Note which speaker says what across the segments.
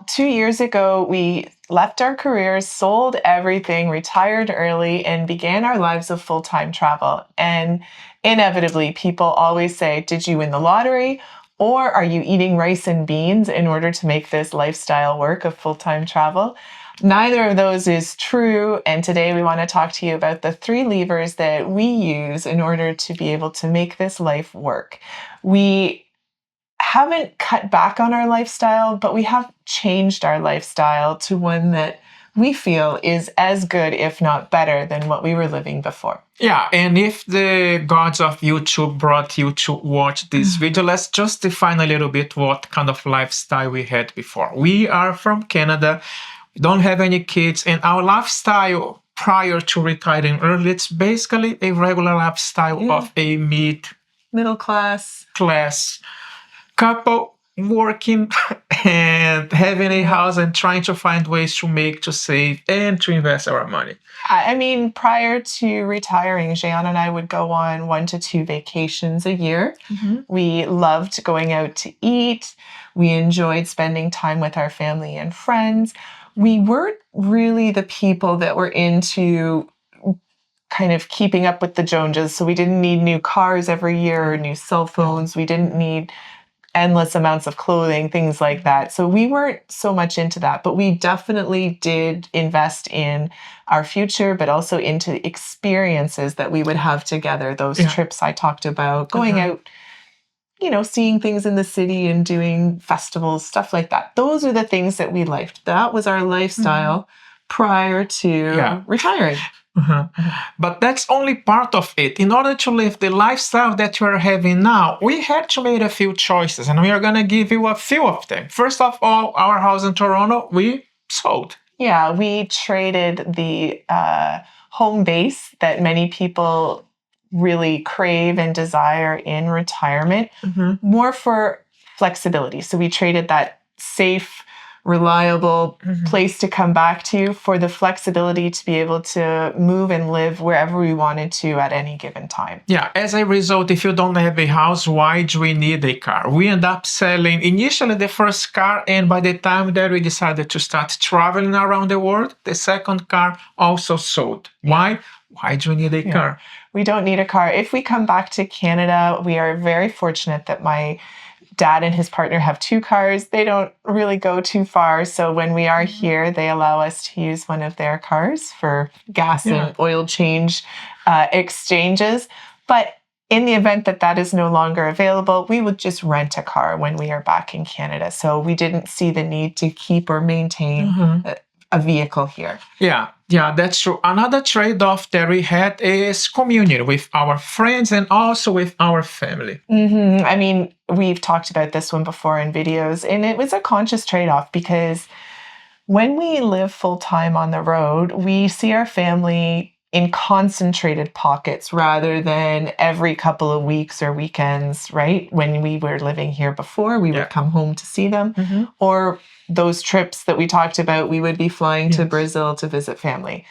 Speaker 1: 2 years ago, we left our careers, sold everything, retired early, and began our lives of full time travel. And inevitably, people always say, did you win the lottery? Or are you eating rice and beans in order to make this lifestyle work of full time travel? Neither of those is true. And today we want to talk to you about the 3 levers that we use in order to be able to make this life work. We haven't cut back on our lifestyle, but we have changed our lifestyle to one that we feel is as good, if not better, than what we were living before.
Speaker 2: Yeah, and if the gods of YouTube brought you to watch this video, let's just define a little bit what kind of lifestyle we had before. We are from Canada, we don't have any kids, and our lifestyle prior to retiring early, it's basically a regular lifestyle of a
Speaker 1: middle class
Speaker 2: couple working and having a house and trying to find ways to save and to invest our money.
Speaker 1: I mean, prior to retiring, Jean and I would go on 1 to 2 vacations a year. We loved going out to eat. We enjoyed spending time with our family and friends. We weren't really the people that were into kind of keeping up with the Joneses. So we didn't need new cars every year or new cell phones. We didn't need endless amounts of clothing, things like that. So we weren't so much into that, but we definitely did invest in our future, but also into experiences that we would have together. Those trips I talked about, going out, seeing things in the city and doing festivals, stuff like that. Those are the things that we liked. That was our lifestyle prior to retiring.
Speaker 2: But that's only part of it. In order to live the lifestyle that you are having now, we had to make a few choices, and we are going to give you a few of them. First of all, our house in Toronto, we sold.
Speaker 1: Yeah, we traded the home base that many people really crave and desire in retirement more for flexibility. So we traded that safe, reliable place to come back to for the flexibility to be able to move and live wherever we wanted to at any given time.
Speaker 2: Yeah, as a result, if you don't have a house, why do we need a car? We end up selling initially the first car, and by the time that we decided to start traveling around the world, the second car also sold. Why? Why do we need a car?
Speaker 1: We don't need a car. If we come back to Canada, we are very fortunate that my dad and his partner have 2 cars. They don't really go too far. So when we are here, they allow us to use one of their cars for gas and oil change exchanges. But in the event that that is no longer available, we would just rent a car when we are back in Canada. So we didn't see the need to keep or maintain a vehicle here.
Speaker 2: Yeah, that's true. Another trade-off that we had is community with our friends and also with our family.
Speaker 1: I mean, we've talked about this one before in videos, and it was a conscious trade-off because when we live full-time on the road, we see our family in concentrated pockets rather than every couple of weeks or weekends, right? When we were living here before, we would come home to see them. Or those trips that we talked about, we would be flying to Brazil to visit family.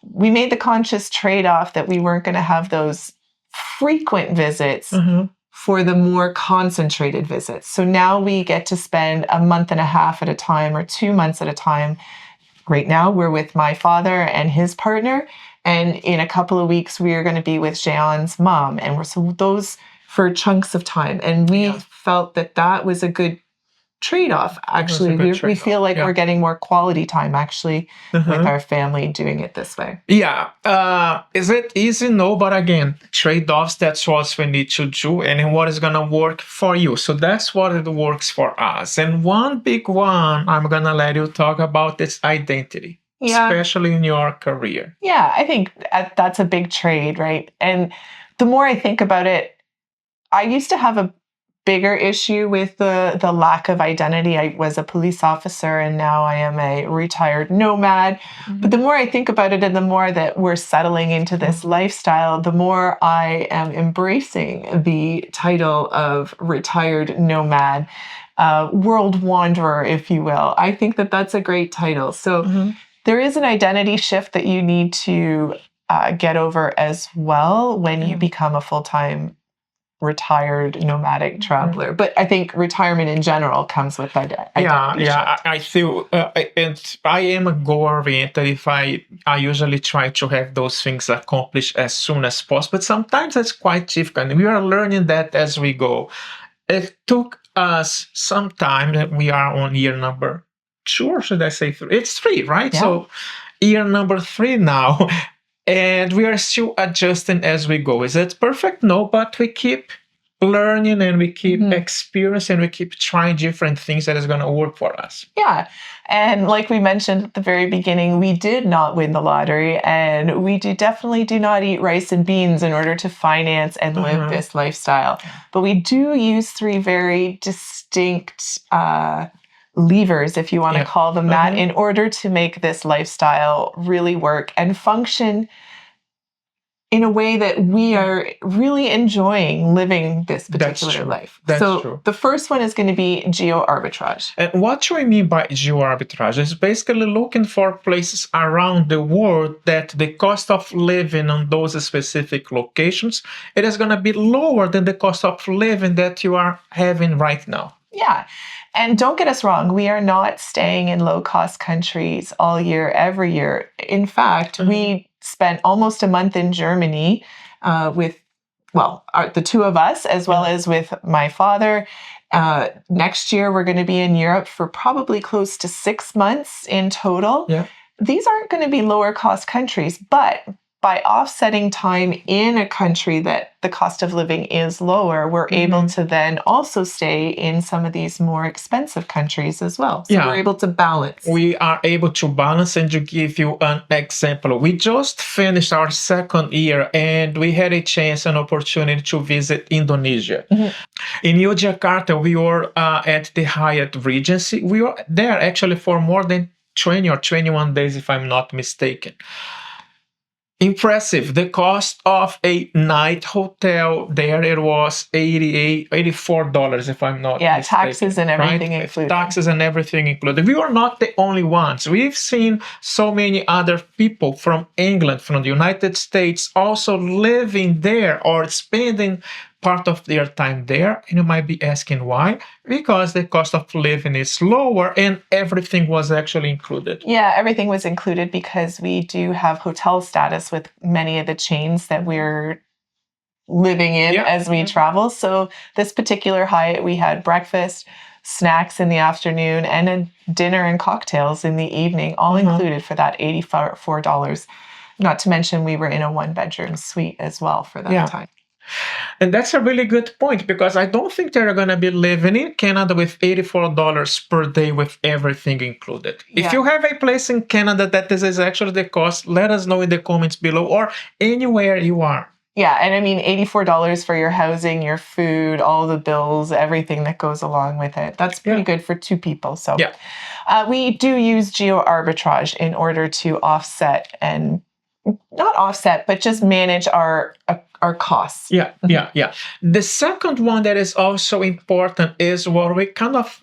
Speaker 1: We made the conscious trade-off that we weren't going to have those frequent visits for the more concentrated visits. So now we get to spend a month and a half at a time or 2 months at a time. Right now, we're with my father and his partner. And in a couple of weeks, we are going to be with Jean's mom. And so those for chunks of time. And we felt that that was a good trade-off. Actually, we feel like we're getting more quality time actually with our family doing it this way.
Speaker 2: Is it easy? No, but again, trade-offs, that's what we need to do and what is going to work for you. So that's what it works for us. And one big one I'm going to let you talk about is identity, especially in your career.
Speaker 1: Yeah, I think that's a big trade, right? And the more I think about it, I used to have a bigger issue with the lack of identity. I was a police officer and now I am a retired nomad. But the more I think about it and the more that we're settling into this lifestyle, the more I am embracing the title of retired nomad, world wanderer, if you will. I think that that's a great title. So there is an identity shift that you need to get over as well when you become a full-time retired nomadic traveler. But I think retirement in general comes with that identity shift.
Speaker 2: I feel, and I am a goal-oriented. If I usually try to have those things accomplished as soon as possible, but sometimes it's quite difficult. We are learning that as we go. It took us some time. We are on year number 2, or should I say 3? It's 3, right?
Speaker 1: Yeah.
Speaker 2: So year number 3 now. And we are still adjusting as we go. Is it perfect? No, but we keep learning and we keep experiencing and we keep trying different things that is going to work for us.
Speaker 1: Yeah. And like we mentioned at the very beginning, we did not win the lottery, and we definitely do not eat rice and beans in order to finance and live this lifestyle. But we do use 3 very distinct levers, if you want to call them that, in order to make this lifestyle really work and function in a way that we are really enjoying living this particular life.
Speaker 2: That's
Speaker 1: so
Speaker 2: true.
Speaker 1: The first one is going to be geo-arbitrage.
Speaker 2: And what do we mean by geo-arbitrage? It's basically looking for places around the world that the cost of living on those specific locations, it is going to be lower than the cost of living that you are having right now.
Speaker 1: Yeah. And don't get us wrong, we are not staying in low-cost countries all year, every year. In fact, we spent almost a month in Germany with, the 2 of us, as well as with my father. Next year, we're going to be in Europe for probably close to 6 months in total.
Speaker 2: Yeah.
Speaker 1: These aren't going to be lower-cost countries, but by offsetting time in a country that the cost of living is lower, we're able to then also stay in some of these more expensive countries as well. So we're able to balance.
Speaker 2: We are able to balance, and to give you an example, we just finished our 2nd year and we had a chance, an opportunity to visit Indonesia. In Yogyakarta, we were at the Hyatt Regency. We were there actually for more than 20 or 21 days, if I'm not mistaken. Impressive. The cost of a night hotel there, it was $84, if I'm not mistaken.
Speaker 1: Taxes and everything included.
Speaker 2: Taxes and everything included. We are not the only ones. We've seen so many other people from England, from the United States, also living there or spending part of their time there. And you might be asking why? Because the cost of living is lower and everything was actually included.
Speaker 1: Yeah, everything was included because we do have hotel status with many of the chains that we're living in as we travel. So this particular Hyatt, we had breakfast, snacks in the afternoon, and a dinner and cocktails in the evening, all included for that $84. Not to mention we were in a 1-bedroom suite as well for that time.
Speaker 2: And that's a really good point, because I don't think they're going to be living in Canada with $84 per day with everything included. If you have a place in Canada that this is actually the cost, let us know in the comments below, or anywhere you are.
Speaker 1: Yeah, and I mean, $84 for your housing, your food, all the bills, everything that goes along with it. That's pretty good for 2 people. So we do use geo-arbitrage in order to offset, and not offset, but just manage our costs.
Speaker 2: The second one that is also important is what we kind of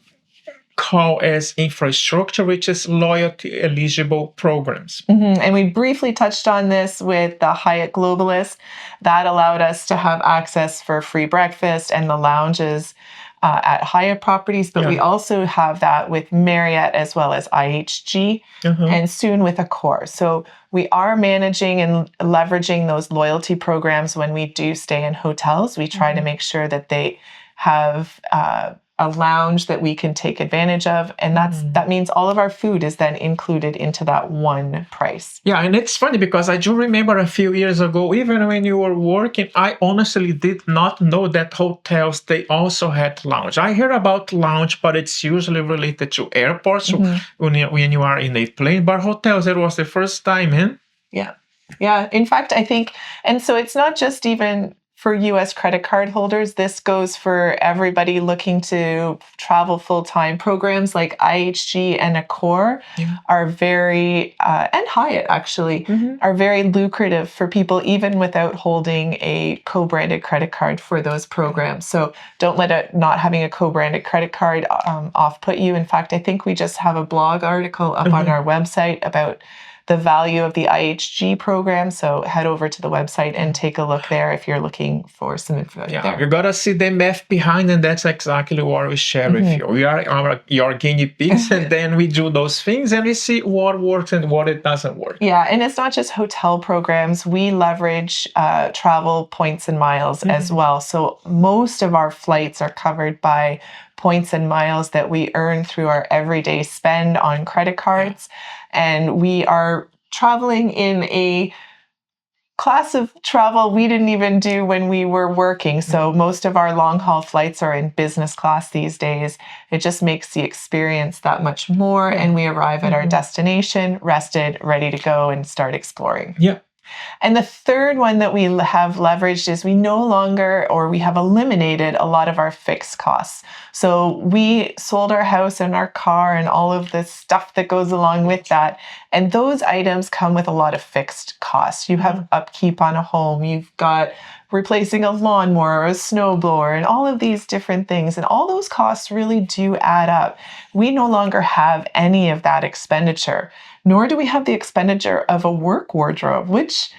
Speaker 2: call as infrastructure, which is loyalty eligible programs.
Speaker 1: And we briefly touched on this with the Hyatt Globalist. That allowed us to have access for free breakfast and the lounges at Hyatt properties, but we also have that with Marriott as well as IHG, and soon with Accor. So we are managing and leveraging those loyalty programs when we do stay in hotels. We try to make sure that they have a lounge that we can take advantage of, and that means all of our food is then included into that one price.
Speaker 2: Yeah, and it's funny because I do remember a few years ago, even when you were working, I honestly did not know that hotels, they also had lounge. I hear about lounge, but it's usually related to airports, when you are in a plane. But hotels, it was the first time in.
Speaker 1: Yeah. In fact, I think, and so it's not just even for U.S. credit card holders. This goes for everybody looking to travel full-time. Programs like IHG and Accor are very, and Hyatt actually, are very lucrative for people even without holding a co-branded credit card for those programs. So don't let not having a co-branded credit card off-put you. In fact, I think we just have a blog article up on our website about the value of the IHG program. So head over to the website and take a look there if you're looking for some info there.
Speaker 2: You gotta see the math behind, and that's exactly what we share with you. We are your guinea pigs, and then we do those things and we see what works and what it doesn't work.
Speaker 1: Yeah, and it's not just hotel programs. We leverage travel points and miles as well. So most of our flights are covered by points and miles that we earn through our everyday spend on credit cards. And we are traveling in a class of travel we didn't even do when we were working. So most of our long haul flights are in business class these days. It just makes the experience that much more. And we arrive at our destination, rested, ready to go and start exploring.
Speaker 2: Yeah.
Speaker 1: And the third one that we have leveraged is we no longer, or we have eliminated a lot of our fixed costs. So we sold our house and our car and all of the stuff that goes along with that. And those items come with a lot of fixed costs. You have upkeep on a home. You've got replacing a lawnmower or a snowblower and all of these different things. And all those costs really do add up. We no longer have any of that expenditure, nor do we have the expenditure of a work wardrobe, which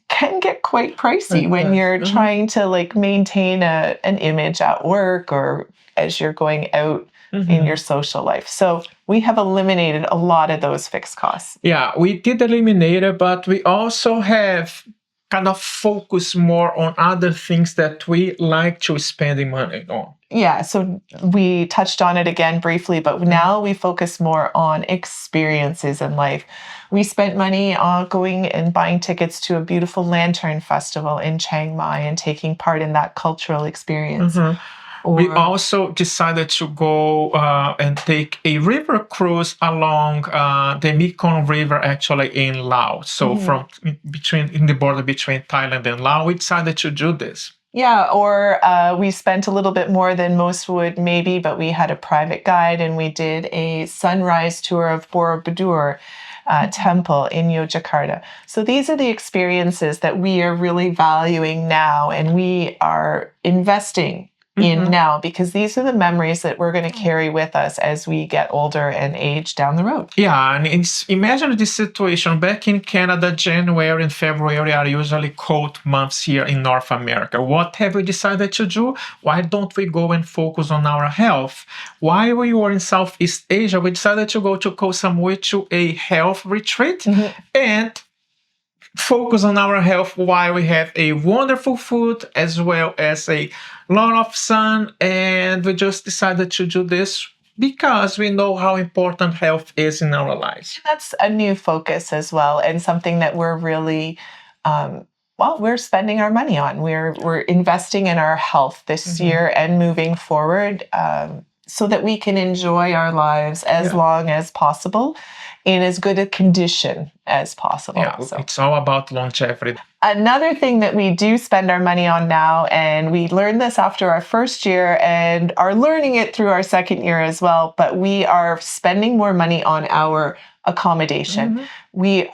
Speaker 1: can get quite pricey when you're trying to like maintain an image at work or as you're going out in your social life. So we have eliminated a lot of those fixed costs.
Speaker 2: Yeah, we did eliminate it, but we also have kind of focus more on other things that we like to spend money on.
Speaker 1: Yeah, so we touched on it again briefly, but now we focus more on experiences in life. We spent money on going and buying tickets to a beautiful lantern festival in Chiang Mai and taking part in that cultural experience.
Speaker 2: We also decided to go and take a river cruise along the Mekong River, actually in Laos. So from in the border between Thailand and Laos, we decided to do this.
Speaker 1: Yeah, or we spent a little bit more than most would maybe, but we had a private guide and we did a sunrise tour of Borobudur temple in Yogyakarta. So these are the experiences that we are really valuing now and we are investing in now, because these are the memories that we're going to carry with us as we get older and age down the road.
Speaker 2: Yeah, and imagine this situation. Back in Canada, January and February are usually cold months here in North America. What have we decided to do? Why don't we go and focus on our health? While we were in Southeast Asia, we decided to go to Koh Samui to a health retreat and focus on our health while we have a wonderful food as well as a lot of sun. And we just decided to do this because we know how important health is in our lives.
Speaker 1: That's a new focus as well, and something that we're really we're spending our money on. We're investing in our health this year and moving forward so that we can enjoy our lives as long as possible in as good a condition as possible.
Speaker 2: Yeah, so it's all about longevity.
Speaker 1: Another thing that we do spend our money on now, and we learned this after our first year and are learning it through our second year as well, but we are spending more money on our accommodation. We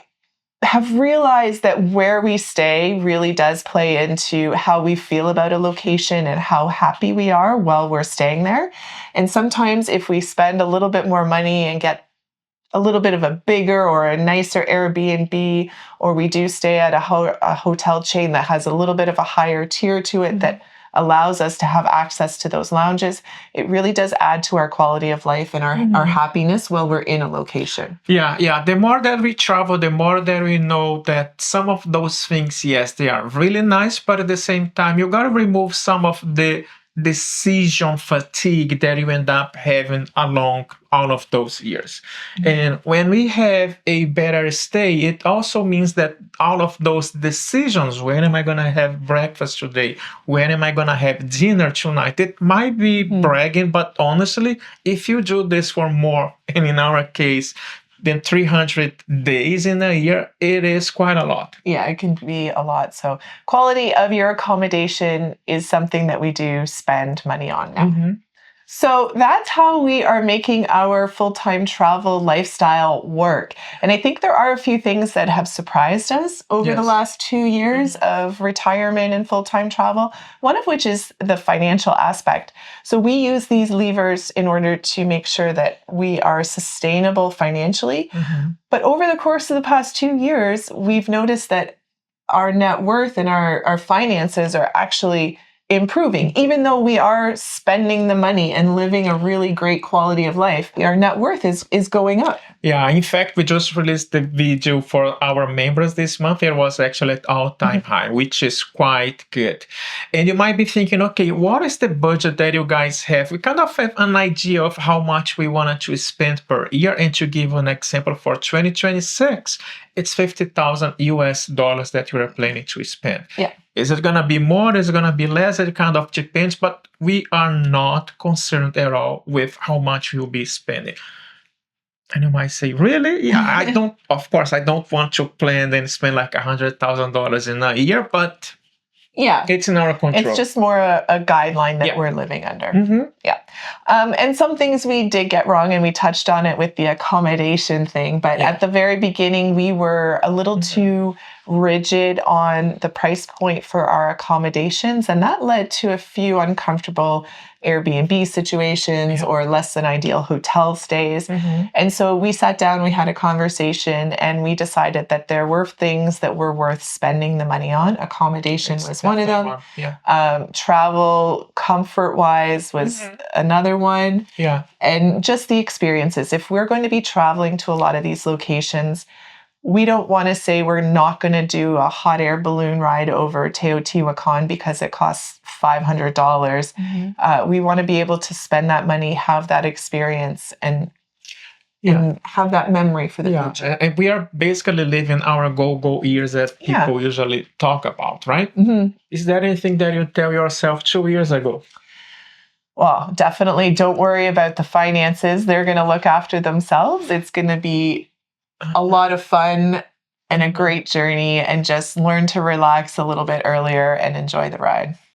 Speaker 1: have realized that where we stay really does play into how we feel about a location and how happy we are while we're staying there. And sometimes if we spend a little bit more money and get a little bit of a bigger or a nicer Airbnb, or we do stay at a hotel chain that has a little bit of a higher tier to it that allows us to have access to those lounges, it really does add to our quality of life and our happiness while we're in a location.
Speaker 2: Yeah. The more that we travel, the more that we know that some of those things, yes, they are really nice, but at the same time, you got to remove some of the decision fatigue that you end up having along all of those years. And when we have a better stay, it also means that all of those decisions, when am I going to have breakfast today? When am I going to have dinner tonight? It might be bragging, but honestly, if you do this for more, and in our case, than 300 days in a year, it is quite a lot.
Speaker 1: Yeah, it can be a lot. So quality of your accommodation is something that we do spend money on now. So that's how we are making our full-time travel lifestyle work. And I think there are a few things that have surprised us over the
Speaker 2: Yes.
Speaker 1: last 2 years of retirement and full-time travel, one of which is the financial aspect. So we use these levers in order to make sure that we are sustainable financially. But over the course of the past 2 years, we've noticed that our net worth and our finances are actually improving. Even though we are spending the money and living a really great quality of life, our net worth is going up.
Speaker 2: Yeah, in fact, we just released the video for our members this month. It was actually at all-time high, which is quite good. And you might be thinking, okay, what is the budget that you guys have? We kind of have an idea of how much we wanted to spend per year. And to give an example, for 2026, it's $50,000 that we are planning to spend.
Speaker 1: Yeah.
Speaker 2: Is it going to be more? Is it going to be less? It kind of depends, but we are not concerned at all with how much we'll be spending. And you might say, really? Yeah, I don't, of course, I don't want to plan and spend like $100,000 in a year, but
Speaker 1: Yeah.
Speaker 2: it's in our control.
Speaker 1: It's just more a guideline that
Speaker 2: Yeah.
Speaker 1: we're living under. Yeah. And some things we did get wrong, and we touched on it with the accommodation thing. But
Speaker 2: Yeah.
Speaker 1: at the very beginning, we were a little too rigid on the price point for our accommodations. And that led to a few uncomfortable Airbnb situations or less than ideal hotel stays. And so we sat down, we had a conversation, and we decided that there were things that were worth spending the money on. Accommodation was one of them.
Speaker 2: Yeah.
Speaker 1: Travel comfort-wise was another one.
Speaker 2: Yeah.
Speaker 1: And just the experiences. If we're going to be traveling to a lot of these locations, we don't want to say we're not going to do a hot air balloon ride over Teotihuacan because it costs $500. We want to be able to spend that money, have that experience, and have that memory for the future.
Speaker 2: And we are basically living our go-go years that people usually talk about, right? Is there anything that you tell yourself 2 years ago?
Speaker 1: Well, definitely don't worry about the finances. They're going to look after themselves. It's going to be a lot of fun and a great journey, and just learn to relax a little bit earlier and enjoy the ride.